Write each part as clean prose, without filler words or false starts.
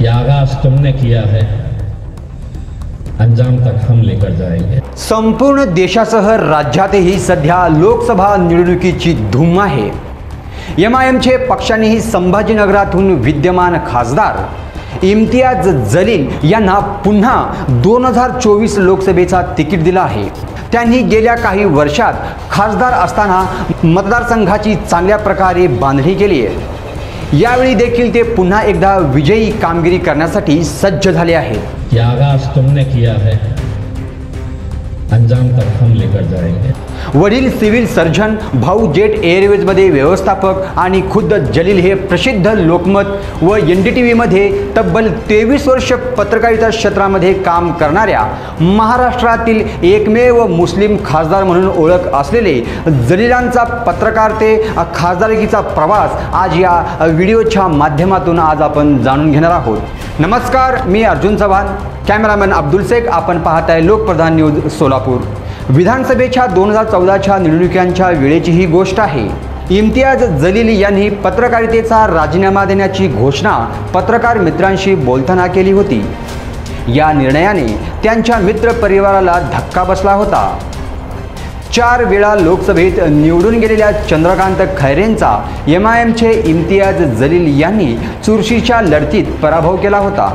कि आगाज तुमने किया है, अंजाम तक हम लेकर जाएंगे। संपूर्ण देशासह राज्यातही सध्या लोकसभा निवडणुकीची धूम आहे। एमआयएमचे पक्षानेही संभाजीनगरातून विद्यमान खासदार इम्तियाज जलील यांना पुन्हा 2024 लोकसभेचा तिकीट दिला आहे। त्यांनी गेल्या काही वर्षात खासदार असताना मतदारसंघाची चांगल्या प्रकारे बांधणी केली आहे। यावेळी देखील ते पुन्हा एकदा विजयी कामगिरी करण्यासाठी सज्ज झाले आहेत। ये आगाज तुमने किया है, अंजाम तक हम लेकर जाएंगे। वडील सिव्हिल सर्जन, भाऊ जेट एअरवेजमध्ये व्यवस्थापक आणि खुद्द जलील हे प्रसिद्ध लोकमत व NDTV मध्ये तब्बल 23 वर्ष पत्रकारिता क्षेत्रामध्ये काम करणाऱ्या महाराष्ट्रातील एकमेव मुस्लिम खासदार म्हणून ओळख असलेले जलीलांचा पत्रकार ते खासदारकीचा प्रवास आज या व्हिडिओच्या माध्यमातून आज आपण जाणून घेणार आहोत। नमस्कार, मी अर्जुन चव्हाण, कॅमेरामॅन अब्दुल शेख। आपण पाहताय लोकप्रधान न्यूज सोलापूर। विधानसभेच्या 2014च्या निवडणुकांच्या वेळेची ही गोष्ट आहे। इम्तियाज जलील यांनी पत्रकारितेचा राजीनामा देण्याची घोषणा पत्रकार मित्रांशी बोलताना केली होती। या निर्णयाने त्यांच्या मित्र परिवाराला धक्का बसला होता। 4 वेळा लोकसभेत निवडून गेलेल्या चंद्रकांत खैरेंचा एमआयएमचे इम्तियाज जलील यांनी चुरशीच्या लढतीत पराभव केला होता।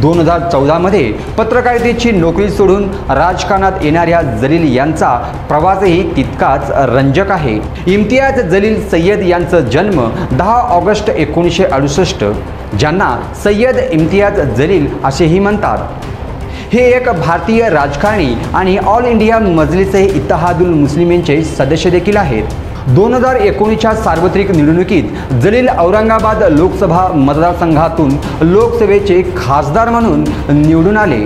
2014 मध्ये पत्रकारितेची नोकरी सोडून राजकारणात येणाऱ्या जलील यांचा प्रवासही तितकाच रंजक आहे। इम्तियाज जलील सय्यद यांचा जन्म 10 ऑगस्ट 1968, ज्यांना सय्यद इम्तियाज जलील असेही म्हणतात। हे एक भारतीय राजकारणी आणि ऑल इंडिया मजलिस-ए-इत्तेहादुल मुस्लिमीनचे सदस्य देखील आहेत। 2019च्या सार्वत्रिक निवडणुकीत जलील औरंगाबाद लोकसभा मतदारसंघातून लोकसभेचे खासदार म्हणून निवडून आले।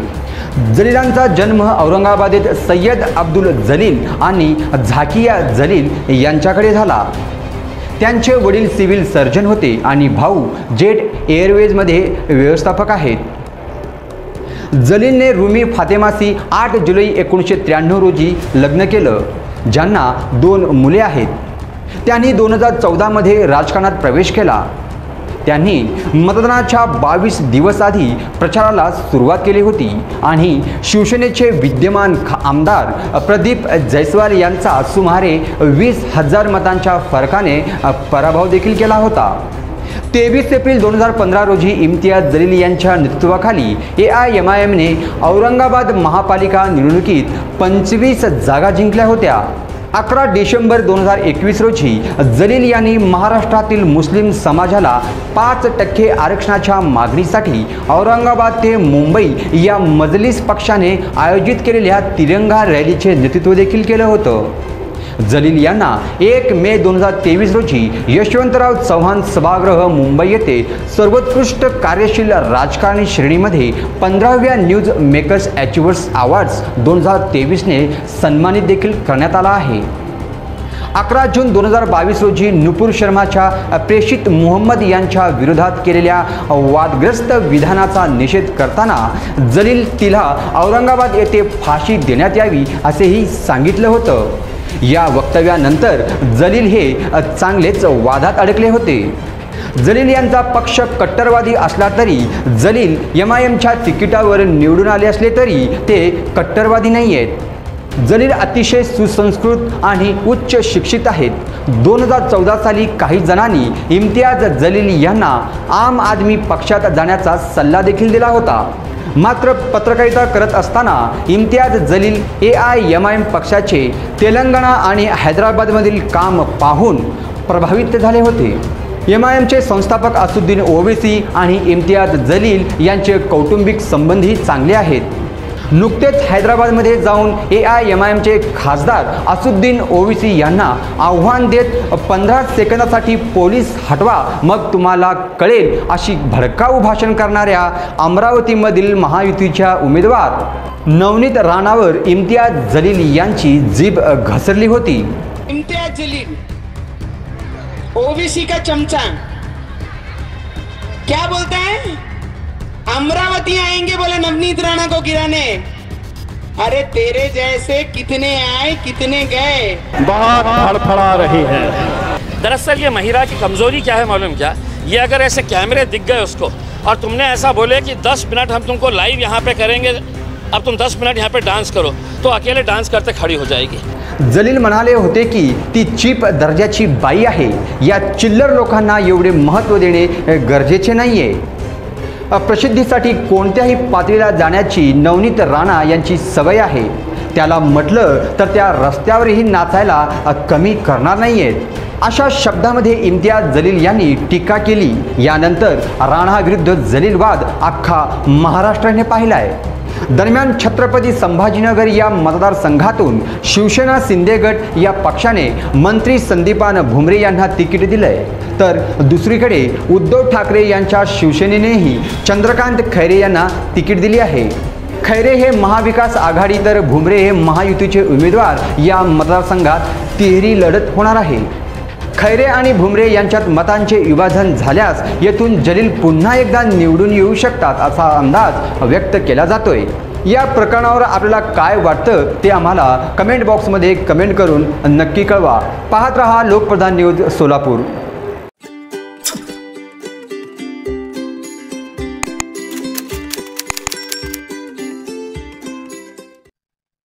जलीलांचा जन्म औरंगाबादेत सय्यद अब्दुल जलील आणि झाकिया जलील यांच्याकडे झाला। त्यांचे वडील सिव्हिल सर्जन होते आणि भाऊ जेट एअरवेजमध्ये व्यवस्थापक आहेत। जलीलने रुमी फातेमाशी 8 जुलै 1993 रोजी लग्न केलं, ज्यांना 2 मुले आहेत। त्यांनी 2014 मध्ये राजकारणात प्रवेश केला। त्यांनी मतदानाच्या 22 दिवस आधी प्रचाराला सुरुवात केली होती आणि शिवसेनेचे विद्यमान आमदार प्रदीप जयस्वाल यांचा सुमारे 20,000 मतांच्या फरकाने पराभव देखील केला होता। 23 एप्रिल 2015 रोजी इम्तियाज जलील यांच्या नेतृत्वाखाली AIMIMने औरंगाबाद महापालिका निवडणुकीत 25 जागा जिंकल्या होत्या। 11 डिसेंबर 2021 रोजी जलील यांनी महाराष्ट्रातील मुस्लिम समाजाला 5% आरक्षणाच्या मागणीसाठी औरंगाबाद ते मुंबई या मजलिस पक्षाने आयोजित केलेल्या तिरंगा रॅलीचे नेतृत्व देखील केलं होतं। जलील यांना 1 मे 2023 रोजी यशवंतराव चव्हाण सभागृह मुंबई येथे सर्वोत्कृष्ट कार्यशील राजकारणी श्रेणीमध्ये 15व्या न्यूज मेकर्स अचिव्हर्स अवॉर्ड्स 2023ने सन्मानित देखील करण्यात आला आहे। 11 जून 2022 रोजी नुपूर शर्माच्या प्रेषित मुहम्मद यांच्या विरोधात केलेल्या वादग्रस्त विधानाचा निषेध करताना जलील तिला औरंगाबाद येथे फाशी देण्यात यावी असेही सांगितलं होतं। या वक्तव्यानंतर जलील हे चांगलेच वादात अडकले होते। जलील यांचा पक्ष कट्टरवादी असला तरी जलील एमआयएमच्या तिकिटावर निवडून आले असले तरी ते कट्टरवादी नाही आहेत। जलील अतिशय सुसंस्कृत आणि उच्च शिक्षित आहेत। 2014 साली काही जणांनी इम्तियाज जलील यांना आम आदमी पक्षात जाण्याचा सल्ला देखील दिला होता। मात्र पत्रकारिता करत असताना इम्तियाज जलील AIMIM पक्षाचे तेलंगणा आणि हैदराबादमधील काम पाहून प्रभावित झाले होते। MIMचे संस्थापक असुद्दीन ओवैसी आणि इम्तियाज जलील यांचे कौटुंबिक संबंधही चांगले आहेत। नुकतेच हैदराबादमध्ये जाऊन AIMIMचे खासदार असुद्दीन ओवैसी यांना आव्हान देत 15 सेकंदासाठी पोलीस हटवा मग तुम्हाला कळेल अशी भडकाऊ भाषण करणाऱ्या अमरावतीमधील महायुतीच्या उमेदवार नवनीत राणावर इम्तियाज जलील यांची जीभ घसरली होती। इम्तियाज जलील ओवैसी का चमचा क्या बोलता है? अमरावती आएंगे बोले नवनीत राणा को गिराने। अरे तेरे जैसे कितने आए कितने गए, बहुत फड़फड़ा रही है। दरअसल ये महिला की कमजोरी क्या है मालूम क्या? ये अगर ऐसे कैमरे दिख गए उसको और तुमने ऐसा बोले कि 10 मिनट हम तुमको लाइव यहाँ पे करेंगे, अब तुम 10 मिनट यहाँ पे डांस करो, तो अकेले डांस करते खड़ी हो जाएगी। जलील म्हणाले होते की ती चीप दर्जाची बाई आहे, या चिल्लर लोकांना एवढे महत्त्व देणे गरजेचे नाहीये। प्रसिद्धीसाठी कोणत्याही पातळीला जाण्याची नवनीत राणा यांची सवय आहे, त्याला म्हटलं तर त्या रस्त्यावरही नाचायला कमी करणार नाहीयेत। अशा शब्दामध्ये इम्तियाज जलील यांनी टीका केली। यानंतर राणा विरुद्ध जलील वाद अख्खा महाराष्ट्राने पाहिलाय। दरम्यान छत्रपती संभाजीनगर या मतदारसंघातून शिवसेना शिंदे गट या पक्षाने मंत्री संदीपान भुमरे यांना तिकीट दिलंय, तर दुसरीकडे उद्धव ठाकरे यांच्या शिवसेनेनेही चंद्रकांत खैरे यांना तिकीट दिली आहे। खैरे हे महाविकास आघाडी तर भुमरे हे महायुतीचे उमेदवार या मतदारसंघात तिहेरी लढत होणार आहे। खैरे आणि भुमरे यांच्यात मतांचे विभाजन झाल्यास येथून जलील पुन्हा एकदा निवडून येऊ शकतात असा अंदाज व्यक्त केला जातोय। या प्रकरणावर आपल्याला काय वाटतं ते आम्हाला कमेंट बॉक्समध्ये कमेंट करून नक्की कळवा। पाहत रहा लोकप्रधान न्यूज सोलापूर।